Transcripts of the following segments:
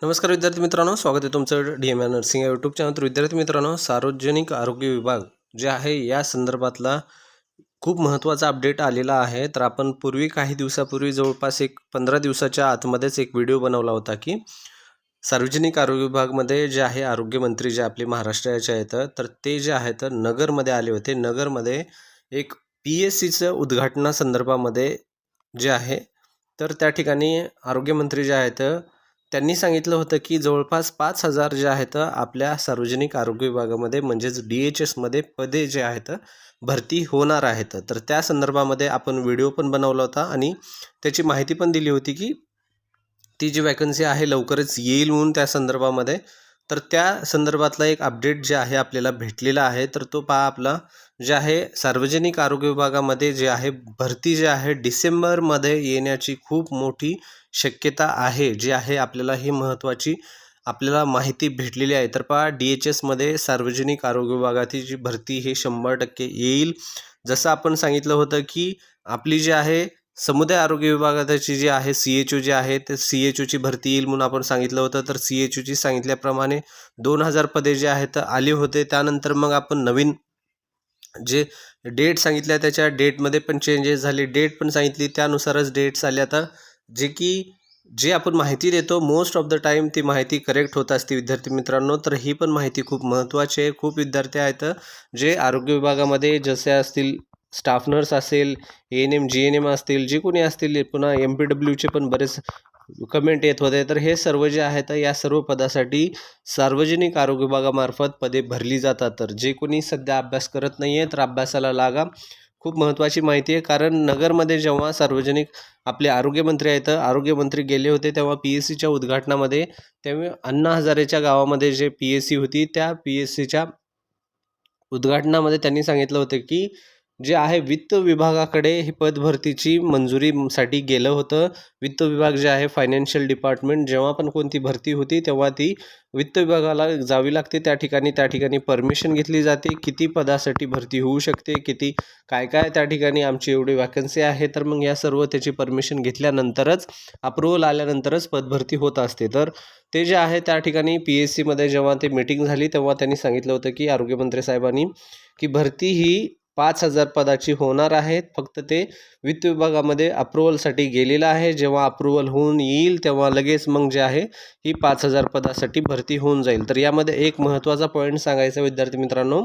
नमस्कार विद्यार्थी मित्रांनो, स्वागत आहे तुमचं DMI नर्सिंग या यूट्यूब चॅनल. तर विद्यार्थी मित्रांनो, सार्वजनिक आरोग्य विभाग जे आहे या संदर्भातला खूप महत्त्वाचा अपडेट आलेला आहे. तर आपण काही दिवसापूर्वी जवळपास 15 दिवसाच्या आतमध्येच एक व्हिडिओ बनवला होता की सार्वजनिक आरोग्य विभागमध्ये जे आहे आरोग्यमंत्री जे आपले महाराष्ट्राचे आहेत, तर ते जे आहेत नगरमध्ये आले होते. नगरमध्ये एक PSCचं उद्घाटनासंदर्भामध्ये जे आहे, तर त्या ठिकाणी आरोग्यमंत्री जे आहेत त्यांनी सांगितलं होतं की जवळपास 5,000 जे आहेत आपल्या सार्वजनिक आरोग्य विभागामध्ये म्हणजेच DHSमध्ये पदे जे आहेत भरती होणार आहेत. तर त्या संदर्भामध्ये आपण व्हिडिओ पण बनवला होता आणि त्याची माहिती पण दिली होती की ती जी वॅकन्सी आहे लवकरच येईल म्हणून त्या संदर्भामध्ये. तर त्या संदर्भातला एक अपडेट जे आहे आपल्याला भेटलेला आहे. तर तो पहा आपला जे आहे सार्वजनिक आरोग्य विभागामध्ये जे आहे भरती जे आहे डिसेंबरमध्ये येण्याची खूप मोठी शक्यता आहे. जी आहे आपल्याला ही महत्त्वाची आपल्याला माहिती भेटलेली आहे. तर पहा DHSमध्ये सार्वजनिक आरोग्य विभागाची जी भरती हे 100% येईल. जसं आपण सांगितलं होतं की आपली जी आहे समुदाय आरोग्य विभागाची जी आहे CHO जी आहे ते CHOची भरती येईल म्हणून आपण सांगितलं होतं. तर CHOची सांगितल्याप्रमाणे 2,000 पदे जे आहेत आली होते. त्यानंतर मग आपण नवीन जे डेट सांगितल्या त्याच्या डेटमध्ये पण चेंजेस झाले. डेट पण सांगितली त्यानुसारच डेट्स आल्या. आता जे आपण माहिती देतो मोस्ट ऑफ द टाईम ती माहिती करेक्ट होत असते विद्यार्थी मित्रांनो. तर ही पण माहिती खूप महत्त्वाची आहे. खूप विद्यार्थी आहेत जे आरोग्य विभागामध्ये जसे असतील स्टाफ नर्स असेल, ANM GNM असतील, जे कोणी असतील, पुन्हा MPWचे पण बरेच कमेंट येत होते. तर हे सर्व जे आहेत या सर्व पदासाठी सार्वजनिक आरोग्य विभागामार्फत पदे भरली जातात. तर जे कोणी सध्या अभ्यास करत नाही आहे तर अभ्यासाला लागा. खूप महत्त्वाची माहिती आहे. कारण नगरमध्ये जेव्हा सार्वजनिक आपले आरोग्यमंत्री आहेत, आरोग्यमंत्री गेले होते तेव्हा PSCच्या उद्घाटनामध्ये तेव्हा अण्णा हजारेच्या गावामध्ये जे PSC होती त्या PSCच्या उद्घाटनामध्ये त्यांनी सांगितलं होतं की जे आहे वित्त विभागाकडे ही पदभरतीची मंजुरीसाठी गेलं होतं. वित्त विभाग जे आहे फायनान्शियल डिपार्टमेंट जेव्हा पण कोणती भरती होती तेव्हा ती वित्त विभागाला जावी लागते. त्या ठिकाणी परमिशन घेतली जाते. किती पदासाठी भरती होऊ शकते, किती काय त्या ठिकाणी आमची एवढी वॅकन्सी आहे. तर मग या सर्व त्याची परमिशन घेतल्यानंतरच अप्रूव्हल आल्यानंतरच पदभरती होत असते. तर ते जे आहे त्या ठिकाणी PSCमध्ये जेव्हा ते मीटिंग झाली तेव्हा त्यांनी सांगितलं होतं की आरोग्यमंत्री साहेबांनी की भरती ही 5,000 पदाची होणार आहेत. फक्त ते वित्त विभागामध्ये अप्रूव्हलसाठी गेलेलं आहे. जेव्हा अप्रूव्हल होऊन येईल तेव्हा लगेच मग जे आहे ही 5,000 पदासाठी भरती होऊन जाईल. तर यामध्ये एक महत्त्वाचा पॉईंट सांगायचा विद्यार्थी मित्रांनो,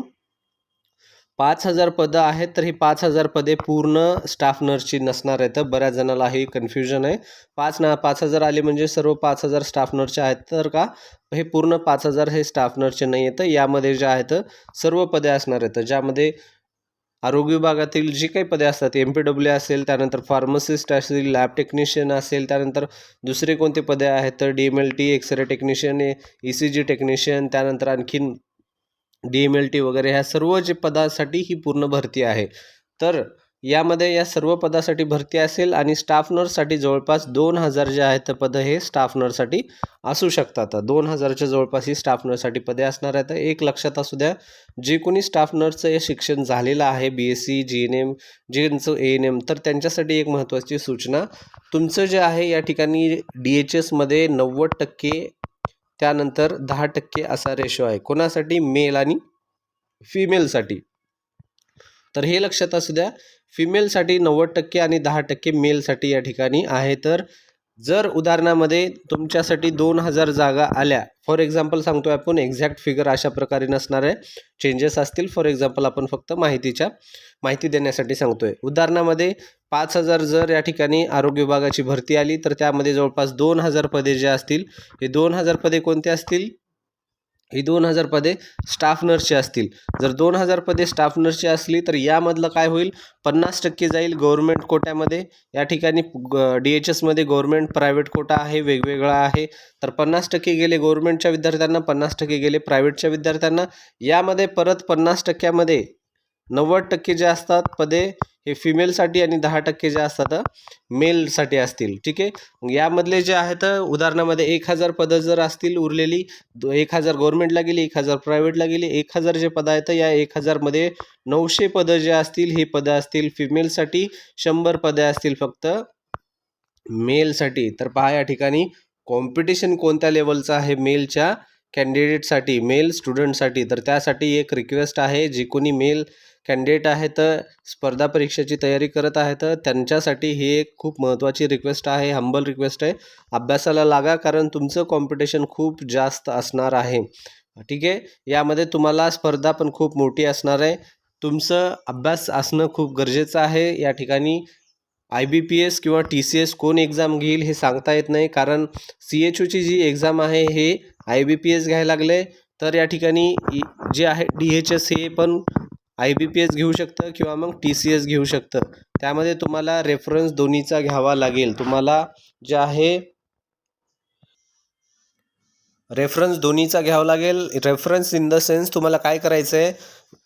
5,000 पदं आहेत. तर ही 5,000 पदे पूर्ण स्टाफ नर्सची नसणार आहेत. बऱ्याच जणाला हे कन्फ्युजन आहे. 5,000 आले म्हणजे सर्व 5,000 स्टाफ नर्सचे आहेत. तर का हे पूर्ण 5,000 हे स्टाफ नर्सचे नाही आहेत. यामध्ये जे आहेत सर्व पदे असणार आहेत. ज्यामध्ये आरोग्य विभागातील जी काही पदे असतात MPW असेल, त्यानंतर फार्मसिस्ट असेल, लॅब टेक्निशियन असेल, त्यानंतर दुसरे कोणते पदे आहेत तर DMLT, x ray technician, ECG technician, त्यानंतर आणखीन DMLT वगैरे ह्या सर्व जे पदासाठी ही पूर्ण भरती आहे. तर यामध्ये या सर्व पदासाठी भरती असेल आणि स्टाफ नर्ससाठी जवळपास 2,000 जे आहेत पदं हे स्टाफ नर्ससाठी असू शकतात. 2,000च्या जवळपास ही स्टाफ नर्ससाठी पदे असणार आहेत. एक लक्षात असू द्या, जे कोणी स्टाफ नर्सचं हे शिक्षण झालेलं आहे BSc, GNM, ज्यांचं ANM, तर त्यांच्यासाठी एक महत्त्वाची सूचना, तुमचं जे आहे या ठिकाणी DHSमध्ये 90%, त्यानंतर 10% असा रेशो आहे. कोणासाठी? मेल आणि फिमेलसाठी. तर हे लक्षात असू द्या, फिमेलसाठी 90% आणि 10% मेलसाठी या ठिकाणी आहे. तर जर उदाहरणामध्ये तुमच्यासाठी 2,000 जागा आल्या, फॉर एक्झाम्पल सांगतोय आपण, एक्झॅक्ट फिगर अशा प्रकारे नसणार आहे, चेंजेस असतील. फॉर एक्झाम्पल आपण फक्त माहिती देण्यासाठी सांगतोय. उदाहरणामध्ये 5,000 जर या ठिकाणी आरोग्य विभागाची भरती आली तर त्यामध्ये जवळपास 2,000 पदे जे असतील, हे 2,000 पदे कोणते असतील? ही 2,000 पदे स्टाफ नर्सची असतील. जर 2,000 पदे स्टाफ नर्सची असली तर यामधलं काय होईल? 50% जाईल गव्हर्नमेंट कोट्यामध्ये. या ठिकाणी DHSमध्ये गव्हर्नमेंट प्रायव्हेट कोटा आहे, वेगवेगळा आहे. तर 50% गेले गव्हर्नमेंटच्या विद्यार्थ्यांना, 50% गेले प्रायव्हेटच्या विद्यार्थ्यांना. यामध्ये परत 50%मध्ये 90% जे असतात पदे हे फिमेलसाठी आणि 10% जे असतात मेलसाठी असतील. ठीक आहे. यामधले जे आहेत उदाहरणामध्ये 1,000 पदं जर असतील उरलेली, 1,000 गव्हर्नमेंटला गेली, 1,000 प्रायव्हेटला गेली, 1,000 जे पदं आहेत या 1,000मध्ये 900 पदं जे असतील ही पदं असतील फिमेलसाठी, 100 पदे असतील फक्त मेलसाठी. तर पहा या ठिकाणी कॉम्पिटिशन कोणत्या लेवलचं आहे मेलच्या कॅन्डिडेटसाठी, मेल स्टुडंटसाठी, तर त्यासाठी एक रिक्वेस्ट आहे. जे कोणी मेल कॅन्डिडेट आहेत, स्पर्धा परीक्षेची तयारी करत आहेत, त्यांच्यासाठी ही एक खूप महत्त्वाची रिक्वेस्ट आहे, हंबल रिक्वेस्ट आहे. अभ्यासाला लागा, कारण तुमचं कॉम्पिटिशन खूप जास्त असणार आहे. ठीक आहे. यामध्ये तुम्हाला स्पर्धा पण खूप मोठी असणार आहे. तुमचं अभ्यास असणं खूप गरजेचं आहे. या ठिकाणी IBPS किंवा TCS कोण एक्झाम घेईल हे सांगता येत नाही, कारण CHOची जी एक्झाम आहे हे IBPS घ्यायला लागले. तर या ठिकाणी जे आहे DHS हे पण IBPS घेऊ शकतं किंवा मग TCS घेऊ शकतं. त्यामध्ये तुम्हाला रेफरन्स दोन्हीचा घ्यावा लागेल. तुम्हाला जे आहे रेफरन्स दोन्हीचा घ्यावा लागेल. रेफरन्स इन द सेन्स तुम्हाला काय करायचं आहे,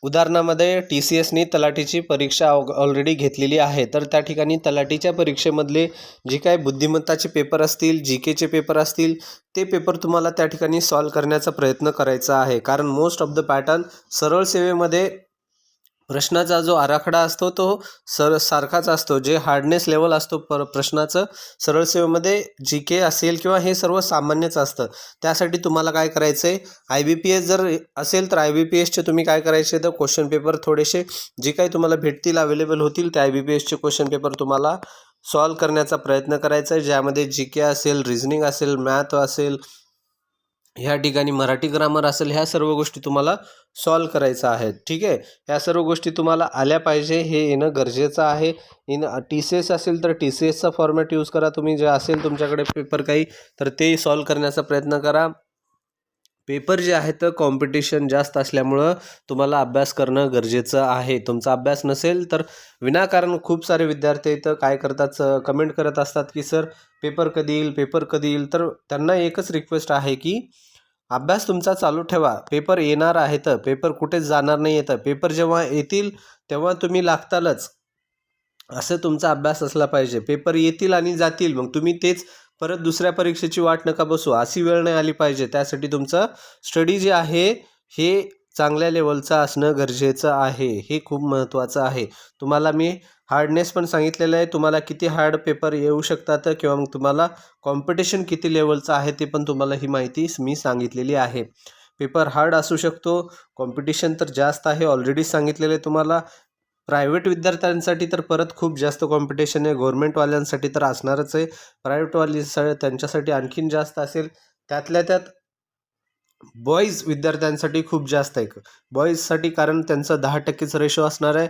उदाहरणामध्ये TCSनी तलाठीची परीक्षा ऑलरेडी घेतलेली आहे, तर त्या ठिकाणी तलाठीच्या परीक्षेमधले जे काही बुद्धिमत्ताचे पेपर असतील, GKचे पेपर असतील, ते पेपर तुम्हाला त्या ठिकाणी सॉल्व करण्याचा प्रयत्न करायचा आहे. कारण मोस्ट ऑफ द पॅटर्न सरळ सेवेमध्ये प्रश्नाचा जो आराखडा असतो तो सारखाच असतो. जे हार्डनेस लेवल असतो प्रश्नाचं सरळ सेवेमध्ये GK असेल किंवा हे सर्व सामान्यच असतं. त्यासाठी तुम्हाला काय करायचं आहे, IBPS जर असेल तर IBPSचे तुम्ही काय करायचे, तर क्वेश्चन पेपर थोडेसे जे काही तुम्हाला भेटतील, अवेलेबल होतील, त्या IBPSचे क्वेश्चन पेपर तुम्हाला सॉल्व करण्याचा प्रयत्न करायचा आहे. ज्यामध्ये GK असेल, रिझनिंग असेल, मॅथ असेल, ह्या ठिकाणी मराठी ग्रामर असेल, ह्या सर्व गोष्टी तुम्हाला सॉल्व करायचं आहे. ठीक आहे. ह्या सर्व गोष्टी तुम्हाला आल्या पाहिजे, हे येणं गरजेचं आहे. TCS असेल तर TCSचा फॉर्मॅट यूज करा. तुम्ही जे असेल तुमच्याकडे पेपर काही, तर ते सॉल्व करण्याचा प्रयत्न करा. पेपर जे आहेत तर कॉम्पिटिशन जास्त असल्यामुळं तुम्हाला अभ्यास करणं गरजेचं आहे. तुमचा अभ्यास नसेल तर विनाकारण खूप सारे विद्यार्थी इथं काय करतात, कमेंट करत असतात की सर पेपर कधी येईल, पेपर कधी येईल. तर त्यांना एकच रिक्वेस्ट आहे की अभ्यास तुमचा चालू ठेवा. पेपर येणार आहेत, पेपर कुठेच जाणार नाही येतं. पेपर जेव्हा येतील तेव्हा तुम्ही लागतालच, असं तुमचा अभ्यास असला पाहिजे. पेपर येतील आणि जातील, मग तुम्ही तेच परत दुसऱ्या परीक्षेची वाट नका बसू, अशी वेळ नाही आली पाहिजे. त्यासाठी तुमचं स्टडी जे आहे हे चांगल्या लेवलचं असणं गरजेचं आहे. हे खूप महत्त्वाचं आहे. तुम्हाला मी हार्डनेस पण सांगितलेलं आहे, तुम्हाला किती हार्ड पेपर येऊ शकतात किंवा मग तुम्हाला कॉम्पिटिशन किती लेवलचं आहे ते पण तुम्हाला ही माहिती मी सांगितलेली आहे. पेपर हार्ड असू शकतो, कॉम्पिटिशन तर जास्त आहे, ऑलरेडी सांगितलेलं आहे तुम्हाला. प्रायव्हेट विद्यार्थ्यांसाठी तर परत खूप जास्त कॉम्पिटिशन आहे, गव्हर्नमेंटवाल्यांसाठी तर असणारच आहे. प्रायव्हेटवाली त्यांच्यासाठी आणखीन जास्त असेल. त्यातल्या त्यात बॉईज विद्यार्थ्यांसाठी खूप जास्त आहे. बॉईजसाठी कारण त्यांचं 10%च रेशो असणार आहे.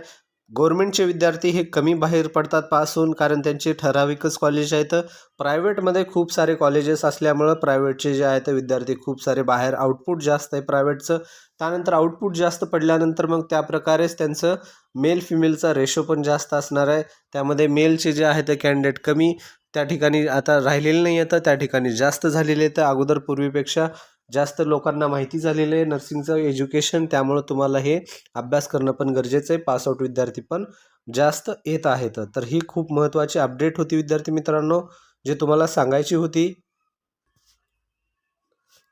गव्हर्नमेंटचे विद्यार्थी हे कमी बाहेर पडतात पास होऊन, कारण त्यांचे ठराविकच कॉलेज आहेत. प्रायव्हेटमध्ये खूप सारे कॉलेजेस असल्यामुळं प्रायव्हेटचे जे आहेत विद्यार्थी खूप सारे बाहेर, आउटपुट जास्त आहे प्रायव्हेटचं. त्यानंतर आउटपुट जास्त पडल्यानंतर मग त्या प्रकारेच त्यांचं मेल फिमेलचा रेशो पण जास्त असणार आहे. त्यामध्ये मेलचे जे आहेत कॅन्डिडेट कमी त्या ठिकाणी आता राहिलेले नाही आहेत, त्या ठिकाणी जास्त झालेले आहेत. अगोदर पूर्वीपेक्षा जास्त लोकांना माहिती झालेलं आहे नर्सिंगचं एज्युकेशन. त्यामुळं तुम्हाला हे अभ्यास करणं पण गरजेचं आहे. पासआउट विद्यार्थी पण जास्त येत आहेत. तर ही खूप महत्त्वाची अपडेट होती विद्यार्थी मित्रांनो, जे तुम्हाला सांगायची होती.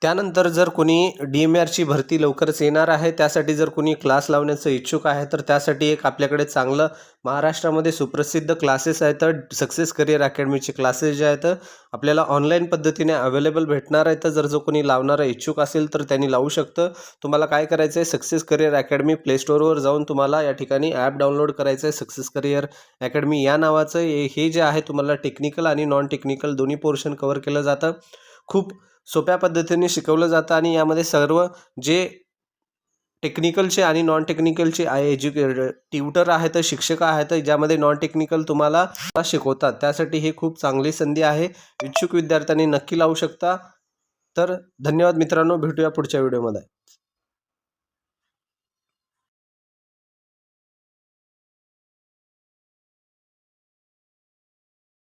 त्यानंतर जर कोणी DMRची भरती लवकरच येणार आहे, त्यासाठी जर कोणी क्लास लावण्याचं इच्छुक आहे, तर त्यासाठी एक आपल्याकडे चांगलं महाराष्ट्रामध्ये सुप्रसिद्ध क्लासेस आहेत. सक्सेस करिअर अकॅडमीचे क्लासेस जे आहेत आपल्याला ऑनलाईन पद्धतीने अवेलेबल भेटणार आहेत. जर जो कोणी लावणारा इच्छुक असेल तर त्यांनी लावू शकतं. तुम्हाला काय करायचं आहे, सक्सेस करिअर अकॅडमी प्ले स्टोअरवर जाऊन तुम्हाला या ठिकाणी ॲप डाउनलोड करायचं आहे. सक्सेस करिअर अकॅडमी या नावाचं हे जे आहे तुम्हाला टेक्निकल आणि नॉन टेक्निकल दोन्ही पोर्शन कव्हर केलं जातं. खूप सोप्या पद्धतीने शिकवलं जातं आणि यामध्ये सर्व जे टेक्निकलचे आणि नॉन टेक्निकलचे ट्युटर आहेत, शिक्षक आहेत, ज्यामध्ये नॉन टेक्निकल तुम्हाला शिकवतात. त्यासाठी ही खूप चांगली संधी आहे. इच्छुक विद्यार्थ्यांनी नक्की लावू शकता. तर धन्यवाद मित्रांनो, भेटूया पुढच्या व्हिडिओमध्ये.